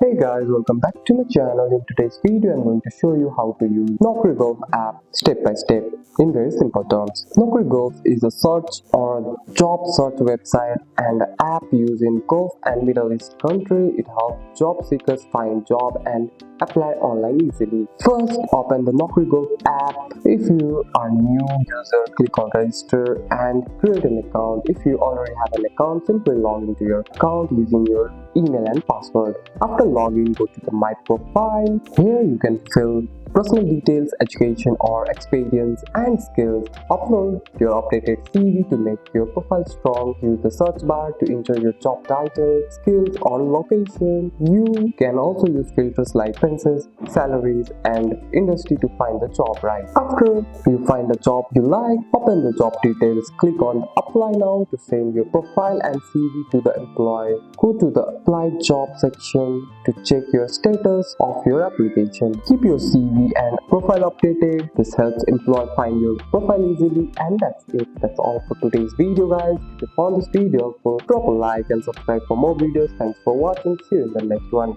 Hey guys, welcome back to my channel. In today's video, I'm going to show you how to use NaukriGulf app step by step in very simple terms. NaukriGulf is a search or job search website and app used in Gulf and Middle East country. It helps job seekers find job and apply online easily. First, open the NaukriGulf app. If you are new user, click on register and create an account. If you already have an account, simply log into your account using your email and password. After login, go to the My Profile. Here you can fill personal details, education or experience and skills. Upload your updated CV to make your profile strong. Use the search bar to enter your job title, skills or location. You can also use filters like expenses, salaries and industry to find the job right. After you find a job you like, open the job details. Click on Apply Now to send your profile and CV to the employer. Go to the Apply Job section to check your status of your application. Keep your CV and profile updated. This helps employer find your profile easily. And that's it. That's all for today's video, guys. If you found this video helpful, drop a like and subscribe for more videos. Thanks for watching. See you in the next one.